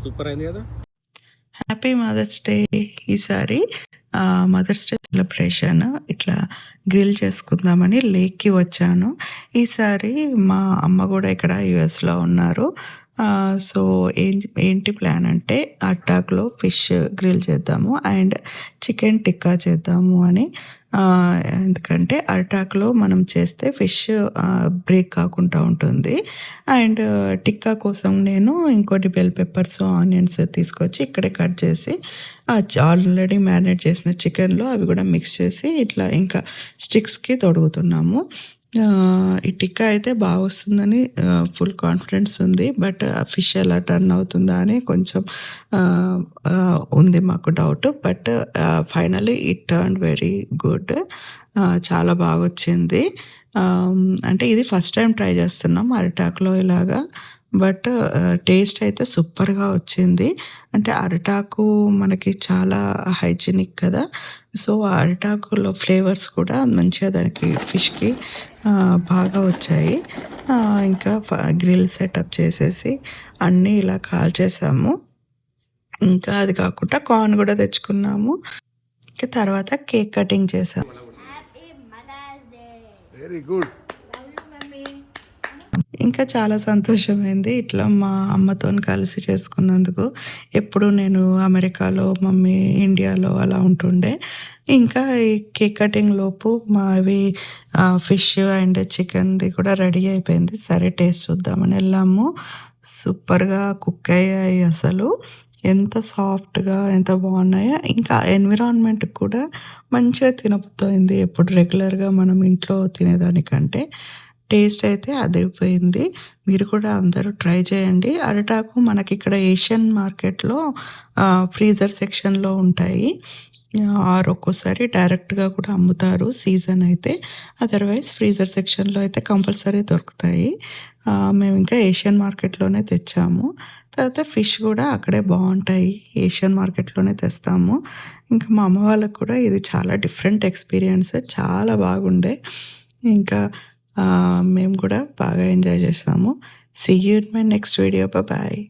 Super అయింది కదా. Happy mother's day. ఈసారి మదర్స్ డే సెలబ్రేషన్ ఇట్లా గ్రిల్ చేసుకుందామని లేక్కి వచ్చాను. ఈసారి మా అమ్మ కూడా ఇక్కడ యుఎస్లో ఉన్నారు. సో ఏంటి ప్లాన్ అంటే అట్టాక్లో ఫిష్ గ్రిల్ చేద్దాము అండ్ చికెన్ టిక్కా చేద్దాము అని. ఎందుకంటే అరిటాకులో మనం చేస్తే ఫిష్ బ్రేక్ కాకుండా ఉంటుంది. అండ్ టిక్కా కోసం నేను ఇంకోటి బెల్ పెప్పర్స్, ఆనియన్స్ తీసుకొచ్చి ఇక్కడే కట్ చేసి ఆల్రెడీ మ్యారినేట్ చేసిన చికెన్లో అవి కూడా మిక్స్ చేసి ఇట్లా ఇంకా స్టిక్స్కి తొడుగుతున్నాము. ఈ టిక్కా అయితే బాగా వస్తుందని ఫుల్ కాన్ఫిడెన్స్ ఉంది. బట్ ఫిష్ ఎలా టర్న్ అవుతుందా అని కొంచెం ఉంది మాకు doubt. But finally it turn very good. చాలా బాగా వచ్చింది. అంటే ఇది ఫస్ట్ టైం ట్రై చేస్తున్నాం అరిటాకులో ఇలాగా. బట్ టేస్ట్ అయితే సూపర్గా వచ్చింది. అంటే అరిటాకు మనకి చాలా హైజీనిక్ కదా. సో అరిటాకులో ఫ్లేవర్స్ కూడా మంచిగా దానికి ఫిష్కి బాగా వచ్చాయి. ఇంకా గ్రిల్ సెటప్ చేసేసి అన్నీ ఇలా కాల్చేసాము. ఇంకా అది కాకుండా కార్న్ కూడా తెచ్చుకున్నాము. ఇంకా తర్వాత కేక్ కటింగ్ చేసాము. Very good. ఇంకా చాలా సంతోషమైంది ఇట్లా మా అమ్మతో కలిసి చేసుకున్నందుకు. ఎప్పుడు నేను అమెరికాలో, మమ్మీ ఇండియాలో అలా ఉంటుండే. ఇంకా ఈ కేక్ కటింగ్ లోపు మావి ఫిష్ అండ్ చికెన్ది కూడా రెడీ అయిపోయింది. సరే టేస్ట్ చూద్దామని వెళ్ళాము. సూపర్గా కుక్ అయ్యాయి అసలు. ఎంత సాఫ్ట్గా ఎంత బాగున్నాయో. ఇంకా ఎన్విరాన్మెంట్ కూడా మంచిగా తినబుద్దయింది. ఎప్పుడు రెగ్యులర్గా మనం ఇంట్లో తినేదానికంటే టేస్ట్ అయితే అదిరిపోయింది. మీరు కూడా అందరూ ట్రై చేయండి. అరిటాకు మనకి ఇక్కడ ఏషియన్ మార్కెట్లో ఫ్రీజర్ సెక్షన్లో ఉంటాయి. ఆర్ ఒక్కోసారి డైరెక్ట్గా కూడా అమ్ముతారు సీజన్ అయితే. అదర్వైజ్ ఫ్రీజర్ సెక్షన్లో అయితే కంపల్సరీ దొరుకుతాయి. మేము ఇంకా ఏషియన్ మార్కెట్లోనే తెచ్చాము. తర్వాత ఫిష్ కూడా అక్కడే బాగుంటాయి, ఏషియన్ మార్కెట్లోనే తెస్తాము. ఇంకా మా అమ్మ వాళ్ళకు కూడా ఇది చాలా డిఫరెంట్ ఎక్స్పీరియన్స్, చాలా బాగుండే. ఇంకా మేము కూడా బాగా ఎంజాయ్ చేసాము. See you in my next video. Bye.